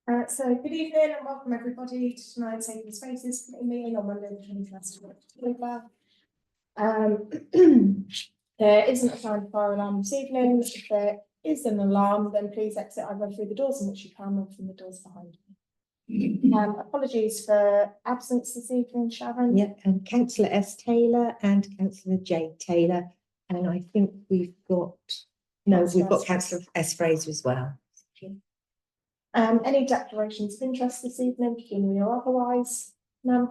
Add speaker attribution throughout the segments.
Speaker 1: So good evening and welcome everybody to tonight's Open Spaces Committee meeting on Monday the 21st of October. There isn't a fire alarm this evening. If there is an alarm, then please exit either through the doors in which you come or from the doors behind you. Apologies for absence this evening, Sharon.
Speaker 2: Yeah, and Councillor S. Taylor and Councillor J. Taylor. And I think we've got Councillor S. Fraser as well.
Speaker 1: Any declarations of interest this evening, pecuniary or otherwise? None.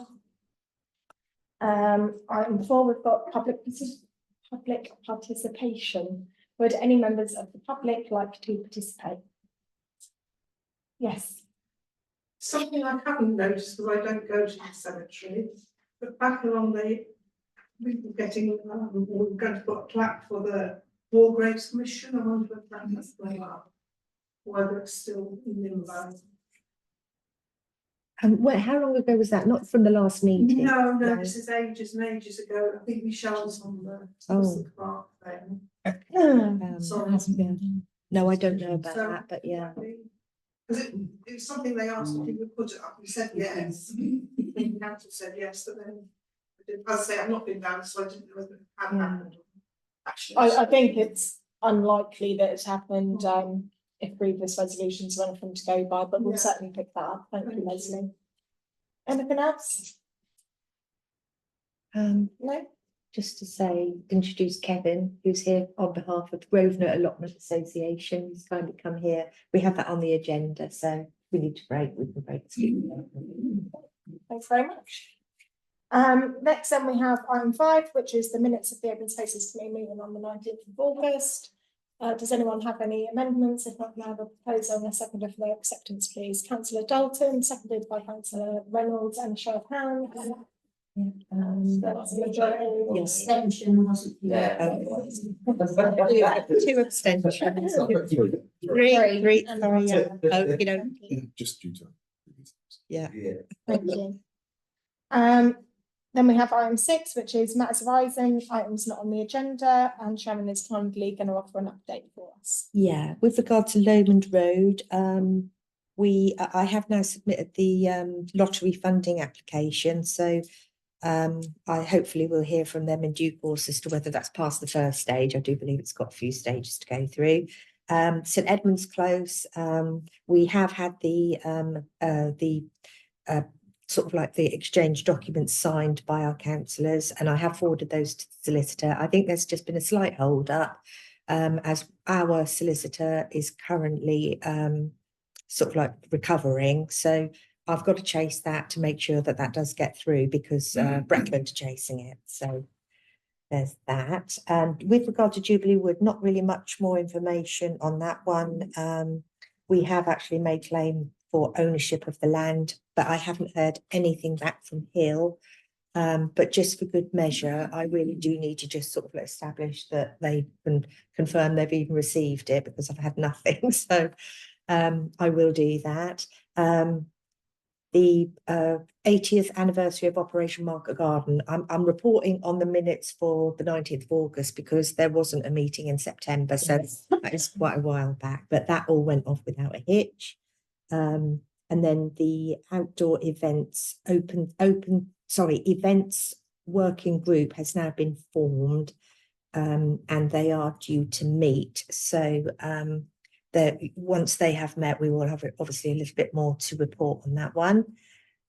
Speaker 1: Item 4, we've got public participation. Would any members of the public like to participate? Yes.
Speaker 3: Something I haven't noticed because I don't go to the cemetery, but back along we were going to put a plaque for the War Graves Commission. I wonder if that has gone up, whether it's still in limbo.
Speaker 2: How long ago was that? Not from the last meeting?
Speaker 3: No, this is ages and ages ago. I think Michelle's on the park then. Sorry.
Speaker 2: No, I don't know about that, but yeah.
Speaker 3: Because it was something they asked if we would put it up. We said yes. The council said yes, but then as I say, I've not been down, so I didn't know whether it had happened. Actually,
Speaker 1: I think it's unlikely that it's happened if previous resolutions were anything to go by, but we'll certainly pick that up. Thank you, Leslie. Anything else? No?
Speaker 2: Just to say, introduce Kevin, who's here on behalf of the Grosvenor Allotment Association. He's kindly come here. We have that on the agenda, so we need to break. We can break.
Speaker 1: Thanks very much. Next, then we have item 5, which is the minutes of the Open Spaces Committee meeting on the 19th of August. Does anyone have any amendments? If not, we have a proposal and a seconder for their acceptance, please. Councillor Dalton, seconded by Councillor Reynolds, and a show of hands. That's the majority.
Speaker 4: Extension wasn't there.
Speaker 2: 2 abstentions. Three. Sorry,
Speaker 5: Just due to.
Speaker 2: yeah.
Speaker 1: Thank you. Then we have item 6, which is matters arising, items not on the agenda, and Sharon is kindly going to offer an update for us.
Speaker 2: Yeah, with regard to Lomond Road, I have now submitted the lottery funding application, so I hopefully will hear from them in due course as to whether that's past the first stage. I do believe it's got a few stages to go through. St Edmunds Close, we have had the sort of like the exchange documents signed by our councillors, and I have forwarded those to the solicitor. I think there's just been a slight hold up as our solicitor is currently sort of like recovering. So I've got to chase that to make sure that that does get through, because Breckland are chasing it. So there's that. And with regard to Jubilee Wood, not really much more information on that one. We have actually made claim for ownership of the land, but I haven't heard anything back from Hill. But just for good measure, I really do need to just sort of establish that they can confirm they've even received it, because I've had nothing. So I will do that. The 80th anniversary of Operation Market Garden, I'm reporting on the minutes for the 19th of August because there wasn't a meeting in September, so that is quite a while back, but that all went off without a hitch. And then the outdoor events events working group has now been formed, and they are due to meet. So once they have met, we will have obviously a little bit more to report on that one.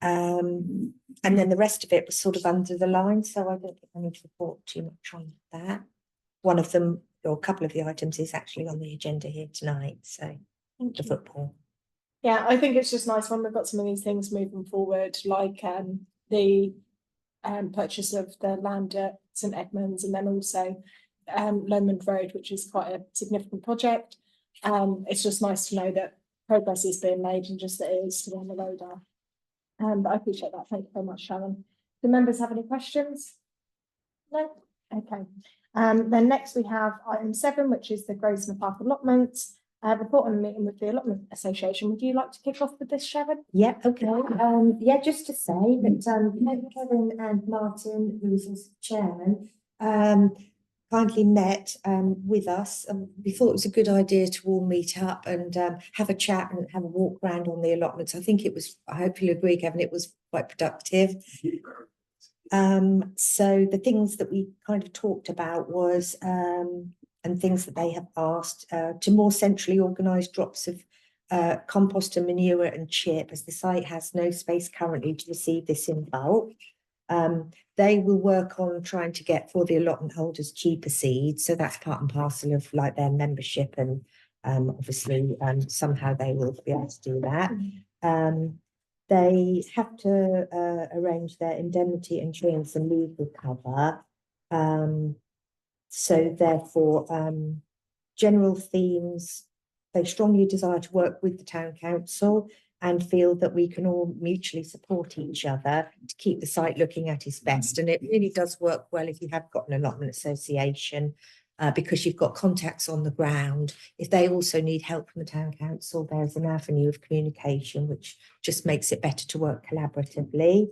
Speaker 2: And then the rest of it was sort of under the line, so I don't think I need to report too much on that. One of them, or a couple of the items, is actually on the agenda here tonight, so the football.
Speaker 1: Yeah, I think it's just nice when we've got some of these things moving forward, like the purchase of the land at St Edmunds, and then also Lomond Road, which is quite a significant project. It's just nice to know that progress is being made and just that it is still on the radar. But I appreciate that. Thank you very much, Sharon. Do members have any questions? No? Okay. Then next we have item 7, which is the Grosvenor Park allotments. Report on the meeting with the Allotment Association. Would you like to kick off with this, Sharon?
Speaker 2: Yeah, okay. Yeah, just to say that Kevin and Martin, who is also chairman, kindly met with us. We thought it was a good idea to all meet up and have a chat and have a walk around on the allotments. I think it was, I hope you'll agree, Kevin, it was quite productive. So the things that we kind of talked about was, and things that they have asked, to more centrally organised drops of compost and manure and chip, as the site has no space currently to receive this in bulk. They will work on trying to get for the allotment holders cheaper seeds, so that's part and parcel of like their membership, and obviously somehow they will be able to do that. They have to arrange their indemnity insurance and legal cover. So therefore, general themes, they strongly desire to work with the town council and feel that we can all mutually support each other to keep the site looking at its best. And it really does work well if you have got an allotment association, because you've got contacts on the ground. If they also need help from the town council, there's an avenue of communication, which just makes it better to work collaboratively.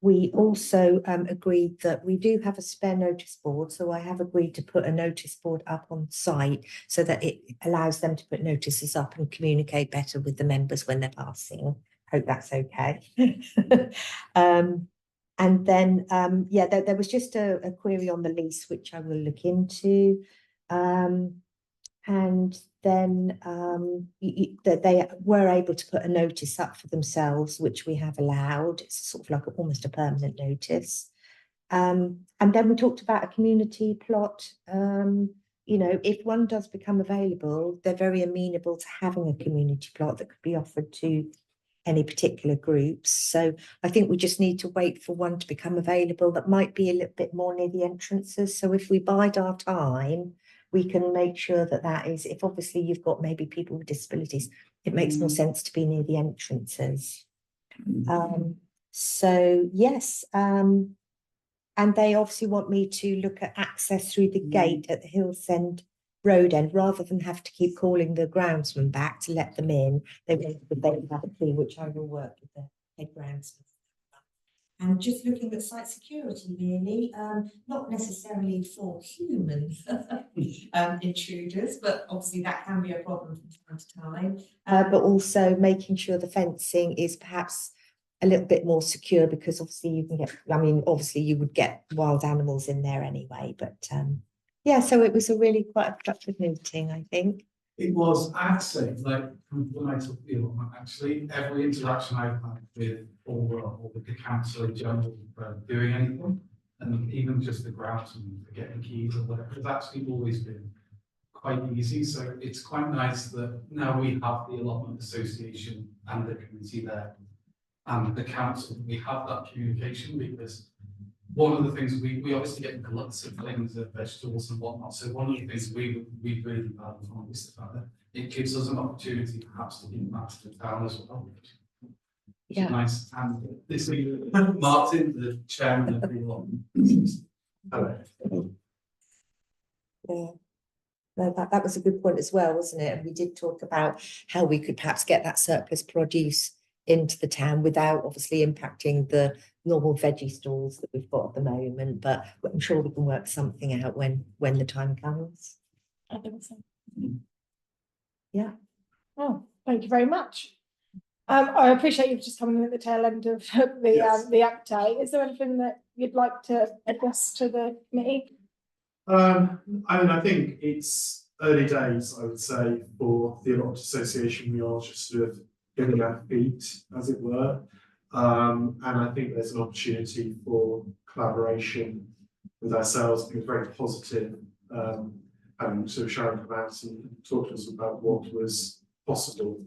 Speaker 2: We also agreed that we do have a spare notice board, so I have agreed to put a notice board up on site so that it allows them to put notices up and communicate better with the members when they're passing. Hope that's okay. And then, yeah, there was just a query on the lease, which I will look into. And then that they were able to put a notice up for themselves, which we have allowed. It's sort of like almost a permanent notice. And then we talked about a community plot. You know, if one does become available, they're very amenable to having a community plot that could be offered to any particular groups. So I think we just need to wait for one to become available that might be a little bit more near the entrances. So if we bide our time, we can make sure that that is, if obviously you've got maybe people with disabilities, it makes more sense to be near the entrances. So yes, and they obviously want me to look at access through the gate at the Hills End road end, rather than have to keep calling the groundsman back to let them in. They want to have a key, which I will work with the head groundsman. And just looking at site security, really, not necessarily for human intruders, but obviously that can be a problem from time to time. But also making sure the fencing is perhaps a little bit more secure, because obviously you can get, I mean, obviously you would get wild animals in there anyway, but yeah, so it was a really quite a productive meeting, I think.
Speaker 5: It was, I have to say, like, when I took the allotment, actually, every interaction I've had with or with the council in general, doing anything, and even just the groundsman for getting keys or whatever, has actually always been quite easy. So it's quite nice that now we have the allotment association and the committee there, and the council, we have that communication, because one of the things we obviously get lots of things of vegetables and whatnot. So one of the things we really value from is the fact that it gives us an opportunity perhaps to give back to the town as well.
Speaker 2: Yeah.
Speaker 5: Nice. And this week, Martin, the chairman of the allotment. Hello.
Speaker 2: Yeah. No, that was a good point as well, wasn't it? And we did talk about how we could perhaps get that surplus produce into the town without obviously impacting the normal veggie stalls that we've got at the moment, but I'm sure we can work something out when the time comes.
Speaker 1: I think so.
Speaker 2: Yeah.
Speaker 1: Oh, thank you very much. I appreciate you've just come in at the tail end of the
Speaker 5: Yes.
Speaker 1: the update. Is there anything that you'd like to address to the committee?
Speaker 6: I mean, I think it's early days, I would say, for the Allotment Association. We are just sort of getting our feet, as it were. And I think there's an opportunity for collaboration with ourselves. I think it's very positive, having sort of Sharon come out and talk to us about what was possible.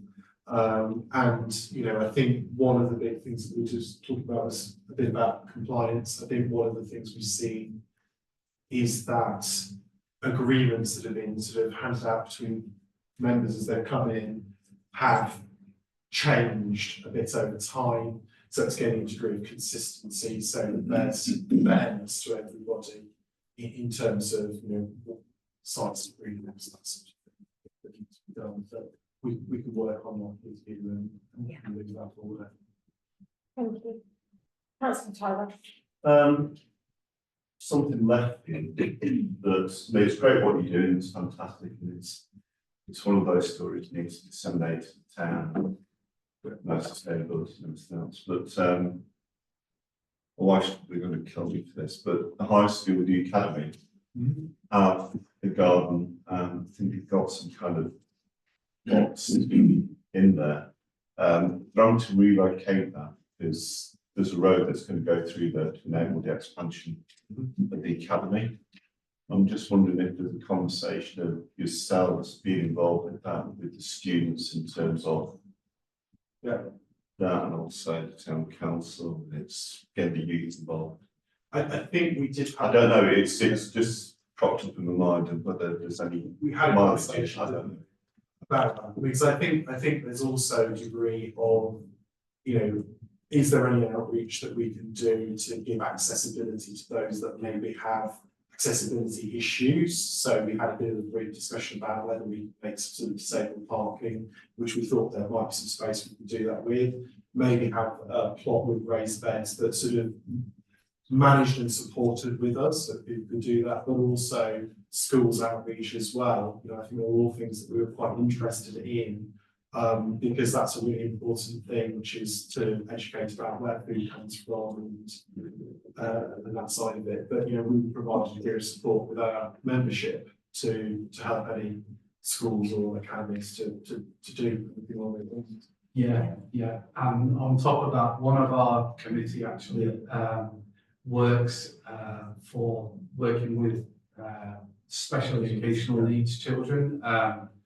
Speaker 6: And, you know, I think one of the big things that we just talked about was a bit about compliance. I think one of the things we see is that agreements that have been sort of handed out between members as they come in have changed a bit over time. So it's getting a degree of consistency, so that there's fairness to everybody in terms of, you know, what sites agreements, that sort of thing that needs to be done. So we can work on that with you and move that forward.
Speaker 1: Thank you. Councillor Tyler.
Speaker 7: something left in that, I mean, it's great what you're doing, it's fantastic, and it's one of those stories that needs to disseminate to the town, with no sustainability and everything else, but my wife's probably going to kill me for this, but the high school, the academy, have the garden, and I think we've got some kind of box in there. They're having to relocate that because there's a road that's going to go through there to enable the expansion of the academy. I'm just wondering if there's a conversation of yourselves being involved with that, with the students in terms of that, and also the town council, it's getting the youth involved.
Speaker 6: I think we did.
Speaker 7: I don't know, it's just cropped up in my mind and whether there's any.
Speaker 6: We had a
Speaker 7: milestone,
Speaker 6: conversation
Speaker 7: I don't know.
Speaker 6: about that, because I think there's also a degree of, you know, is there any outreach that we can do to give accessibility to those that maybe have accessibility issues? So we had a bit of a brief discussion about whether we make some sort of disabled parking, which we thought there might be some space we could do that with. Maybe have a plot with raised beds that sort of managed and supported with us, so people could do that, but also schools outreach as well. You know, I think they're all things that we were quite interested in, because that's a really important thing, which is to educate about where food comes from and that side of it. But you know, we provided a degree of support with our membership to help any schools or academies to do anything along those lines.
Speaker 5: Yeah, and on top of that, one of our committee actually works for working with special educational needs children,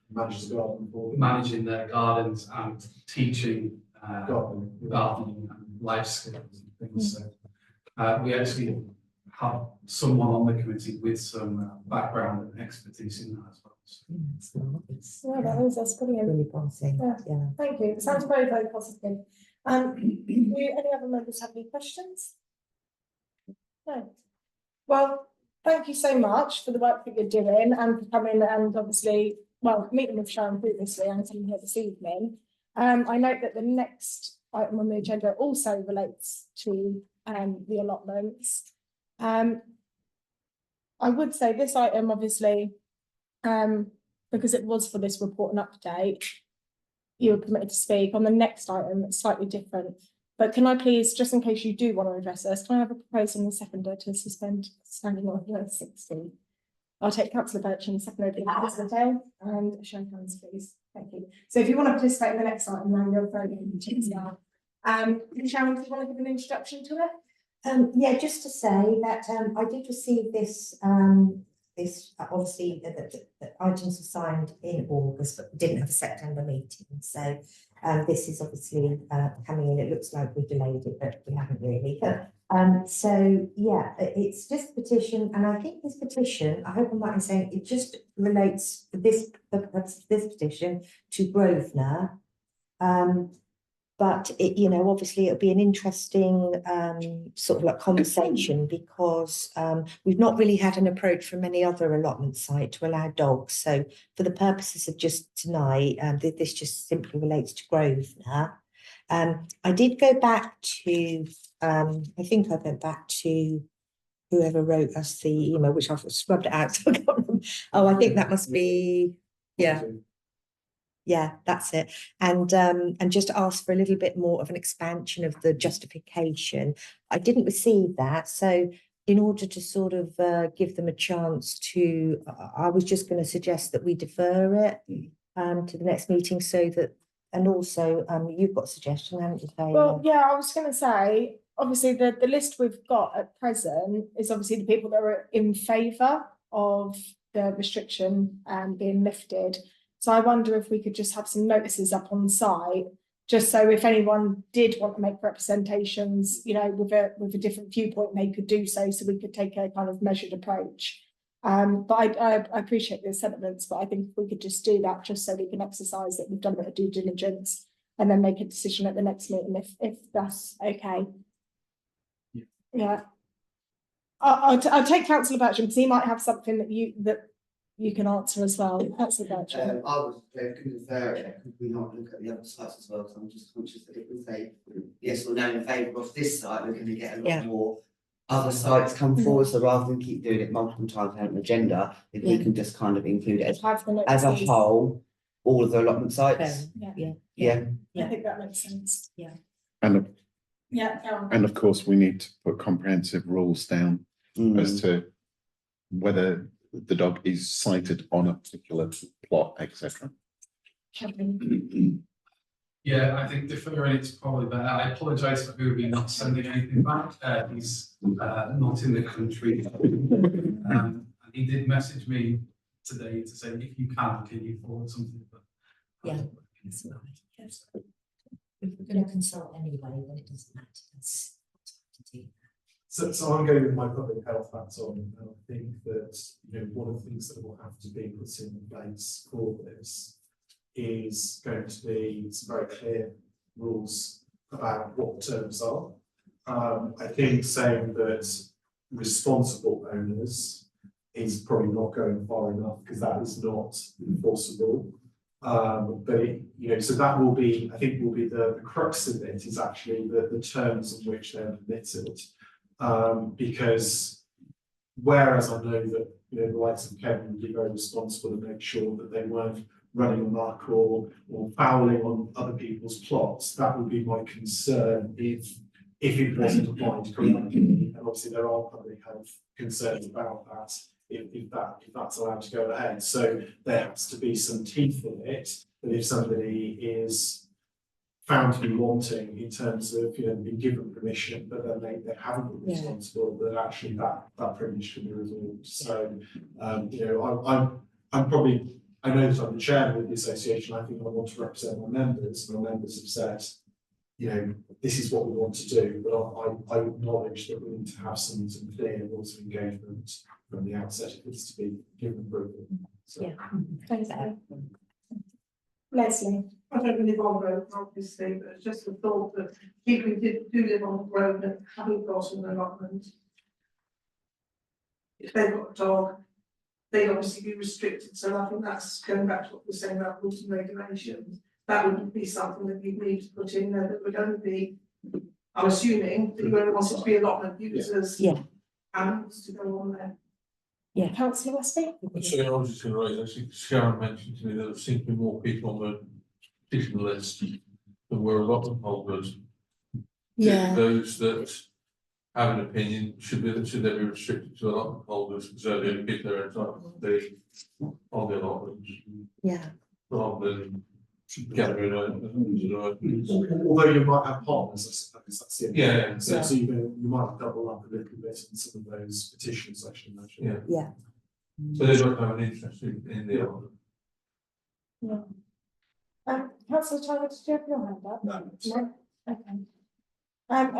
Speaker 6: Manage the garden for them.
Speaker 5: managing their gardens and teaching gardening and life skills and things. So we actually have someone on the committee with some background and expertise in that as well. So.
Speaker 1: Yeah, that's brilliant.
Speaker 2: Really promising,
Speaker 1: Yeah.
Speaker 2: yeah.
Speaker 1: Thank you. It sounds very, very positive. Do any other members have any questions? No. Well, thank you so much for the work that you're doing and for coming and obviously, well, meeting with Sharon previously and coming here this evening. I note that the next item on the agenda also relates to the allotments. I would say this item, obviously, because it was for this report and update, you were permitted to speak. On the next item, it's slightly different. But can I please, just in case you do want to address us, can I have a proposal in the seconder to suspend standing order 60? I'll take councillor Birch and seconder councillor Dale and show of hands, please. Thank you. So if you want to participate in the next item, then you're very welcome to now. Sharon, do you want to give an introduction to it?
Speaker 2: Yeah, just to say that I did receive this, obviously the items were signed in August, but didn't have a September meeting. So this is obviously coming in. It looks like we delayed it, but we haven't really. So yeah, it's just a petition, and I think this petition, I hope I'm right in saying, it just relates to this petition to Grosvenor. But it, you know, obviously it'll be an interesting sort of like conversation, because we've not really had an approach from any other allotment site to allow dogs. So for the purposes of just tonight, this just simply relates to Grosvenor. I did go back to, I think I went back to whoever wrote us the email, which I've scrubbed it out. So I can't remember. Oh, I think that must be, yeah. Yeah, that's it. And just ask for a little bit more of an expansion of the justification. I didn't receive that. So in order to sort of give them a chance to, I was just going to suggest that we defer it to the next meeting, so that, and also you've got a suggestion, haven't you, Taylor?
Speaker 1: Well, yeah, I was going to say, obviously the list we've got at present is obviously the people that are in favour of the restriction being lifted. So I wonder if we could just have some notices up on site, just so if anyone did want to make representations, you know, with a different viewpoint, they could do so we could take a kind of measured approach. But I appreciate the sentiments, but I think if we could just do that, just so we can exercise that we've done a bit of due diligence and then make a decision at the next meeting, if that's okay. Yeah. I'll take Councillor Bircham, because he might have something that you can answer as well. Councillor Bircham.
Speaker 8: I was going to defer it, could we not look at the other sites as well? So I'm just conscious that if we say yes or no in favour of this site, we're going to get a lot more other sites come forward, so rather than keep doing it multiple times on an agenda, if we
Speaker 2: Yeah.
Speaker 8: can just kind of include it
Speaker 1: Have the
Speaker 8: as a
Speaker 1: notices.
Speaker 8: whole, all of the allotment sites.
Speaker 1: Yeah,
Speaker 8: Yeah,
Speaker 1: I think that makes sense.
Speaker 9: And,
Speaker 1: Yeah, go on.
Speaker 9: and of course, we need to put comprehensive rules down as to whether the dog is sighted on a particular plot, etc.
Speaker 5: Yeah, I think deferring it's probably better. I apologise for Ubi not sending anything back. He's not in the country. And he did message me today to say, if you can you forward something? But
Speaker 2: Yeah.
Speaker 4: If we're going to consult anyway, then it doesn't matter. That's
Speaker 6: So I'm going with my public health hats on, and I think that, you know, one of the things that will have to be put in place for this is going to be some very clear rules about what the terms are. I think saying that responsible owners is probably not going far enough, because that is not enforceable. But it, you know, so that will be, I think will be the crux of it, is actually the terms in which they're permitted. Because whereas I know that, you know, the likes of Kevin would be very responsible to make sure that they weren't running amok or fouling on other people's plots, that would be my concern if it wasn't applied correctly. And obviously there are public health concerns about that, if that's allowed to go ahead. So there has to be some teeth in it, that if somebody is found to be wanting in terms of, you know, being given permission, but then they haven't been
Speaker 2: Yeah.
Speaker 6: responsible, that actually that privilege can be resolved. So, you know, I'm probably, I know that I'm the chairman of the association. I think I want to represent my members. My members have said, you know, this is what we want to do, but I acknowledge that we need to have some clear rules of engagement from the outset if it's to be given approval. So.
Speaker 2: Yeah.
Speaker 1: Thanks, Anne. Leslie.
Speaker 3: I don't live on road, obviously, but it's just the thought that people who do live on the road and haven't got an allotment, if they've got a dog, they'd obviously be restricted. So I think that's going back to what we're saying about rules and regulations. That would be something that we need to put in there, that would only be, I'm assuming, that you only want it to be allotment users.
Speaker 2: Yeah.
Speaker 3: Animals to go on there.
Speaker 1: Councillor Westby?
Speaker 10: So I was just going to raise, actually, Sharon mentioned to me that there seem to be more people on the petition list than were allotment holders.
Speaker 2: Yeah.
Speaker 10: Those that have an opinion, should they be restricted to allotment holders, because they're the only people that are entitled to be on the allotments,
Speaker 2: Yeah.
Speaker 10: rather than gathering owners.
Speaker 6: Although you might have partners, I guess that's the only
Speaker 10: Yeah,
Speaker 6: thing. So,
Speaker 2: yeah.
Speaker 6: so you might double up a little bit in some of those petitions, I should imagine.
Speaker 10: Yeah.
Speaker 2: Yeah.
Speaker 10: So they don't have an interest in the allotment.
Speaker 1: Councillor Tyler, did you have your hand up?
Speaker 6: No.
Speaker 1: No? Okay.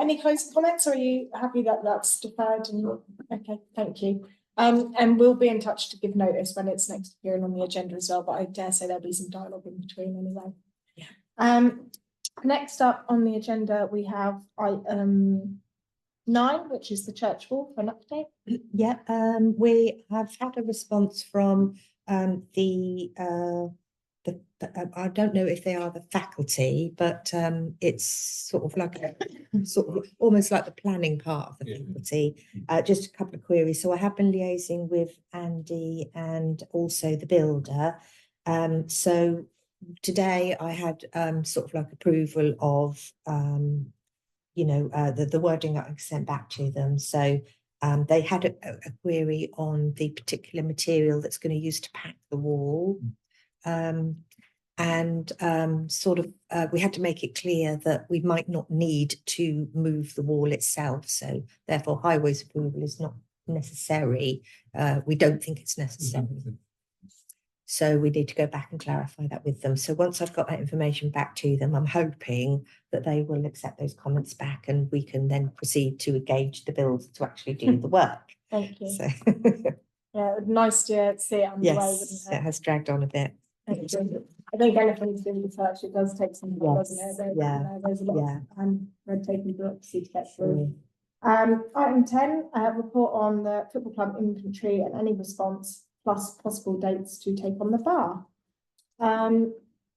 Speaker 1: Any closing comments, or are you happy that that's deferred? And okay, thank you. And we'll be in touch to give notice when it's next appearing on the agenda as well, but I dare say there'll be some dialogue in between anyway.
Speaker 2: Yeah.
Speaker 1: Next up on the agenda, we have item 9, which is the church wall for an update.
Speaker 2: Yeah, we have had a response from I don't know if they are the faculty, but it's sort of like almost like the planning part of the
Speaker 10: Yeah.
Speaker 2: faculty. Just a couple of queries. So I have been liaising with Andy and also the builder. So today I had sort of like approval of you know, the wording that I sent back to them. So they had a query on the particular material that's going to use to pack the wall. Sort of we had to make it clear that we might not need to move the wall itself. So therefore highways approval is not necessary. We don't think it's necessary. So we need to go back and clarify that with them. So once I've got that information back to them, I'm hoping that they will accept those comments back and we can then proceed to engage the builder to actually do the work.
Speaker 1: Thank you.
Speaker 2: So
Speaker 1: Yeah, nice to see it underway,
Speaker 2: yes,
Speaker 1: wouldn't
Speaker 2: it
Speaker 1: it?
Speaker 2: has dragged on a bit.
Speaker 1: Thank you. I think anything's been researched, it does take some time, doesn't it? There's a lot
Speaker 2: Yeah.
Speaker 1: of red tape and bureaucracy to get through.
Speaker 2: Mm.
Speaker 1: Item 10, report on the football club inventory and any response, plus possible dates to take on the bar.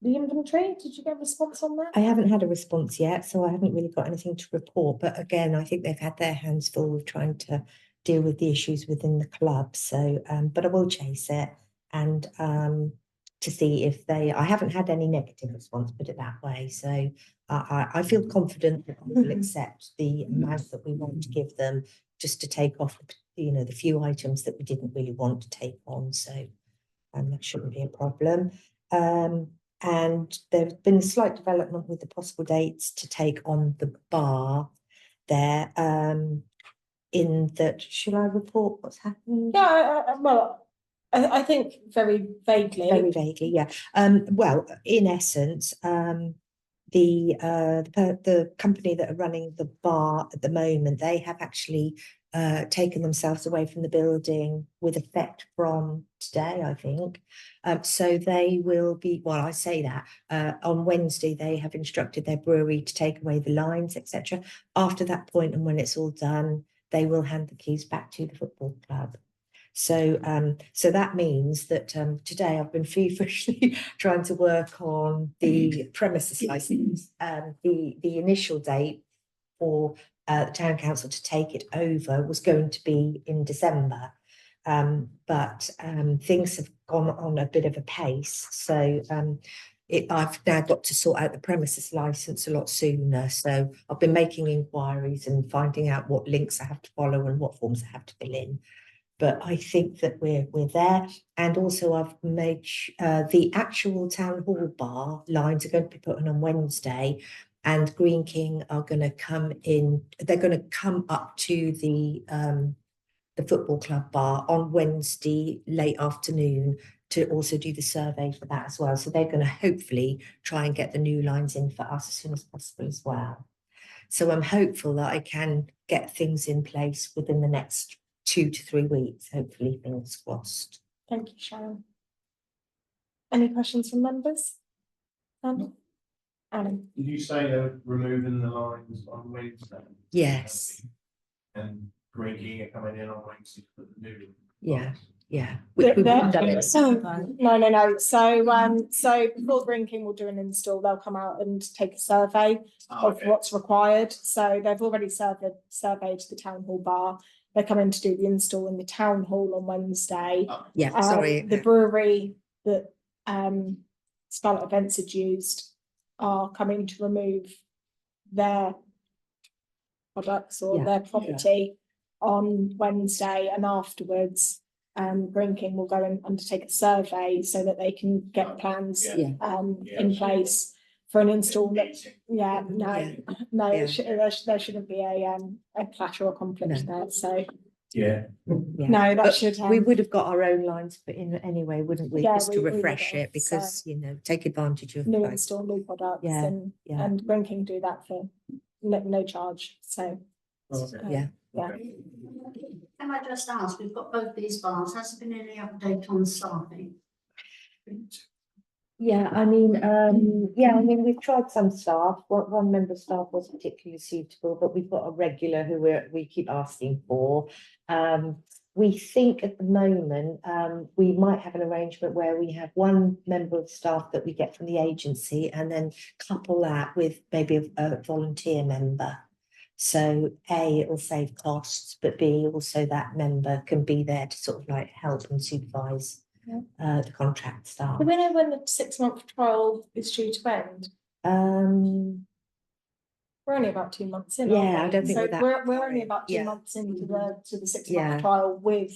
Speaker 1: the inventory, did you get a response on that?
Speaker 2: I haven't had a response yet, so I haven't really got anything to report. But again, I think they've had their hands full with trying to deal with the issues within the club. So, but I will chase it and to see if I haven't had any negative response, put it that way. So I feel confident that they will accept the amount that we want to give them, just to take off, the few items that we didn't really want to take on. So that shouldn't be a problem. And there's been a slight development with the possible dates to take on the bar there. In that, shall I report what's happening?
Speaker 1: Yeah, well, I think very vaguely.
Speaker 2: Very vaguely, yeah. Well, in essence, the company that are running the bar at the moment, they have actually taken themselves away from the building with effect from today, I think. So they will be, well, I say that, on Wednesday, they have instructed their brewery to take away the lines, etc. After that point, and when it's all done, they will hand the keys back to the football club. So, so that means that today I've been feverishly trying to work on the premises license. The initial date for the town council to take it over was going to be in December, but things have gone on a bit of a pace. So I've now got to sort out the premises license a lot sooner. So I've been making inquiries and finding out what links I have to follow and what forms I have to fill in. But I think that we're there. And also I've made the actual town hall bar lines are going to be put on Wednesday, and Green King are going to come in. They're going to come up to the football club bar on Wednesday late afternoon to also do the survey for that as well. So they're going to hopefully try and get the new lines in for us as soon as possible as well. So I'm hopeful that I can get things in place within the next 2 to 3 weeks, hopefully, fingers crossed.
Speaker 1: Thank you, Sharon. Any questions from members? None? Alan?
Speaker 11: Did you say they're removing the lines on Wednesday?
Speaker 2: Yes.
Speaker 11: And Green King are coming in on Wednesday for the new.
Speaker 2: Yeah, yeah.
Speaker 1: They're-
Speaker 2: We
Speaker 1: they're-
Speaker 2: wouldn't have it.
Speaker 1: No. So before Green King will do an install, they'll come out and take a survey of what's required. So they've already surveyed the town hall bar. They're coming to do the install in the town hall on Wednesday.
Speaker 2: Yeah, sorry.
Speaker 1: The brewery that Scarlet Events had used are coming to remove their products or
Speaker 2: Yeah,
Speaker 1: their property on Wednesday, and afterwards Green King will go and undertake a survey so that they can get plans
Speaker 2: Yeah.
Speaker 1: in place for an install.
Speaker 2: Yeah.
Speaker 1: There shouldn't be a clash or a conflict there, so
Speaker 11: Yeah.
Speaker 2: Yeah.
Speaker 1: no, that
Speaker 2: But
Speaker 1: should
Speaker 2: we would have got our own lines put in anyway, wouldn't we?
Speaker 1: Yeah,
Speaker 2: Just to
Speaker 1: we would
Speaker 2: refresh
Speaker 1: have,
Speaker 2: it, because, take advantage of
Speaker 1: new
Speaker 2: both.
Speaker 1: install, new products,
Speaker 2: Yeah, yeah.
Speaker 1: and Green King do that for no charge, so.
Speaker 2: Yeah.
Speaker 1: Yeah.
Speaker 4: Can I just ask, we've got both these bars, has there been any update on staffing?
Speaker 2: Yeah, I mean, we've tried some staff. One member of staff wasn't particularly suitable, but we've got a regular who we keep asking for. We think at the moment, we might have an arrangement where we have one member of staff that we get from the agency, and then couple that with maybe a volunteer member. So A, it will save costs, but B, also that member can be there to sort of like help and supervise the contract staff.
Speaker 1: Do we know when the 6-month trial is due to end? We're only about 2 months in. aren't
Speaker 2: Yeah, I
Speaker 1: we?
Speaker 2: don't think
Speaker 1: So
Speaker 2: we're that
Speaker 1: we're only about 2
Speaker 2: yeah.
Speaker 1: months into the 6-month
Speaker 2: Yeah.
Speaker 1: trial with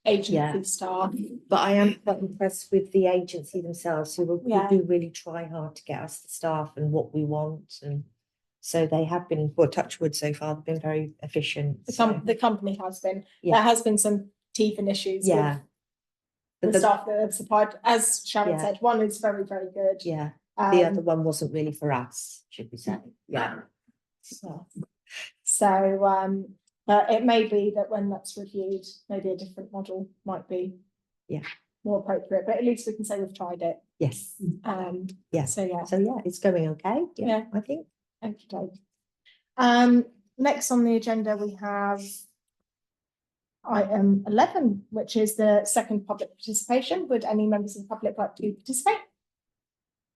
Speaker 1: agency
Speaker 2: Yeah.
Speaker 1: staff.
Speaker 2: But I am quite impressed with the agency themselves, who
Speaker 1: Yeah.
Speaker 2: do really try hard to get us the staff and what we want, and so they have been, well, touch wood so far, they've been very efficient.
Speaker 1: The company has been.
Speaker 2: Yeah.
Speaker 1: There has been some teething issues
Speaker 2: Yeah.
Speaker 1: with the staff that have supplied. As Sharon
Speaker 2: Yeah.
Speaker 1: said, one is very, very good.
Speaker 2: Yeah, the
Speaker 1: Um,
Speaker 2: other one wasn't really for us, should we say? Yeah.
Speaker 1: So, but it may be that when that's reviewed, maybe a different model might be more appropriate, but at least we can say we've tried it.
Speaker 2: Yes. Yeah.
Speaker 1: So yeah.
Speaker 2: So yeah, it's going okay.
Speaker 1: Yeah.
Speaker 2: I think.
Speaker 1: Okay. Next on the agenda, we have item 11, which is the second public participation. Would any members of the public like to participate?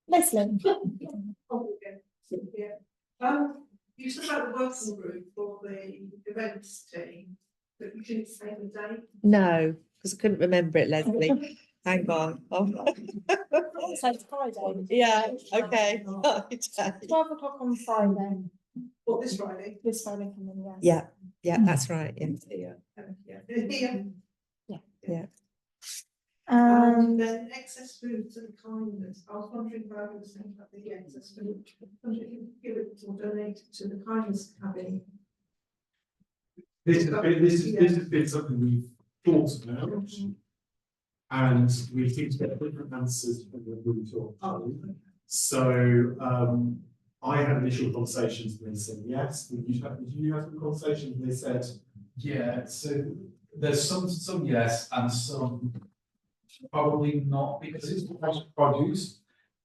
Speaker 1: Leslie?
Speaker 3: You said about the working group for the events team, but you didn't say the date.
Speaker 2: No, because I couldn't remember it, Leslie. Hang on. Oh,
Speaker 1: So it's Friday.
Speaker 2: yeah, okay.
Speaker 1: 12 o'clock on Friday.
Speaker 3: What, this Friday?
Speaker 1: This Friday coming, yes.
Speaker 2: Yeah, yeah, that's right. Yeah.
Speaker 3: Yeah.
Speaker 1: And
Speaker 3: then excess food and kindness. I was wondering if I was saying about the excess food. I wonder if you could give it or donate it to the kindness cabin.
Speaker 6: This has been something we've thought about. And we seem to get different answers when we talk. So, I had initial conversations and they said yes. Did you have some conversations and they said,
Speaker 5: Yeah, so there's some yes and some probably not because it's produce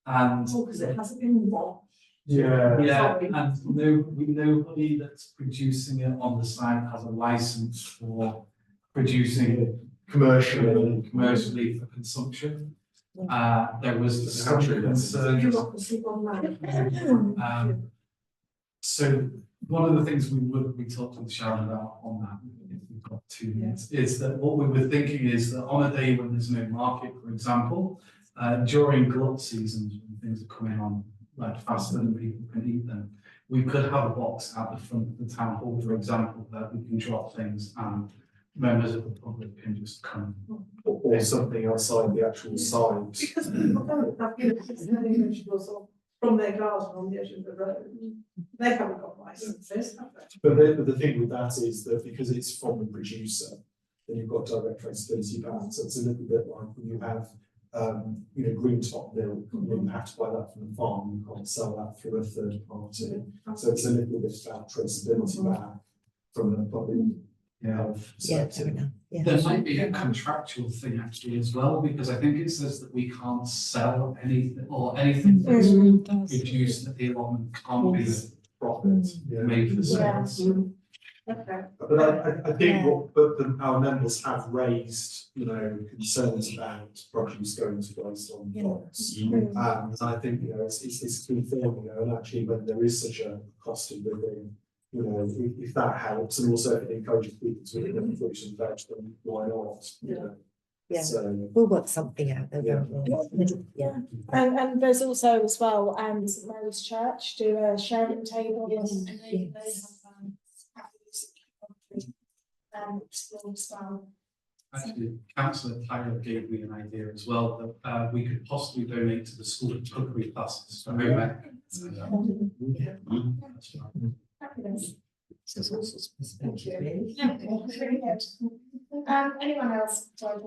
Speaker 5: and.
Speaker 3: Because it hasn't been washed.
Speaker 6: yeah.
Speaker 5: Yeah, and nobody that's producing it on the site has a license for producing commercially for consumption. There was some concern.
Speaker 3: You're not sleep on that.
Speaker 5: So one of the things we talked with Sharon about on that, if we've got 2 minutes, is that what we were thinking is that on a day when there's no market, for example, during glut seasons when things are coming on like faster than people can eat them, we could have a box at the front of the town hall, for example, that we can drop things and members of the public can just come.
Speaker 6: Or something outside the actual site.
Speaker 3: Because people don't have vegetables from their garden on the edge of the road. They haven't got licenses, have they?
Speaker 6: But the thing with that is that because it's from the producer, then you've got direct traceability back. So it's a little bit like when you have, green top milk, you have to buy that from the farm, you can't sell that through a third party. So it's a little bit about traceability back from the public health
Speaker 2: Yeah, fair
Speaker 6: perspective.
Speaker 2: enough. Yeah.
Speaker 5: There might be a contractual thing actually as well, because I think it says that we can't sell anything or anything that's produced at the allotment can't be a profit made for sales.
Speaker 3: Okay.
Speaker 6: But I think our members have raised, concerns about produce going to waste on plots. And I think, it's a good thing, and actually when there is such a cost of living, if that helps, and also if it encourages people to eat them fruits and veg, then why not?
Speaker 2: Yeah.
Speaker 6: So,
Speaker 2: We'll work something out though, won't we? Yeah.
Speaker 1: And there's also as well, St Mary's Church do a sharing table. And they have as well.
Speaker 5: Actually, Councillor Tyler gave me an idea as well that we could possibly donate to the school cookery classes. So maybe that's right.
Speaker 1: Thank you. Yeah, very good. Anyone else? Sorry,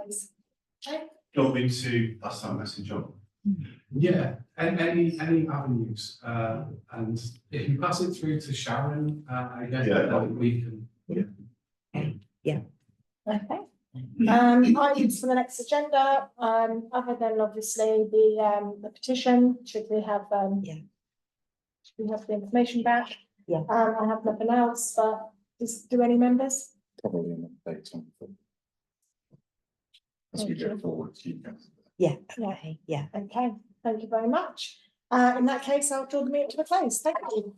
Speaker 1: please.
Speaker 7: Do you want me to pass that message on?
Speaker 5: Yeah, any avenues, and if you pass it through to Sharon, I guess that we can.
Speaker 1: Okay. Items for the next agenda, other than obviously the petition, should we have should we have the information back?
Speaker 2: Yeah.
Speaker 1: I have nothing else, but do any members?
Speaker 9: Probably an update on the. As we go forward, you can.
Speaker 2: Yeah, okay, yeah.
Speaker 1: Okay, thank you very much. In that case, I'll draw the meeting to a close. Thank you.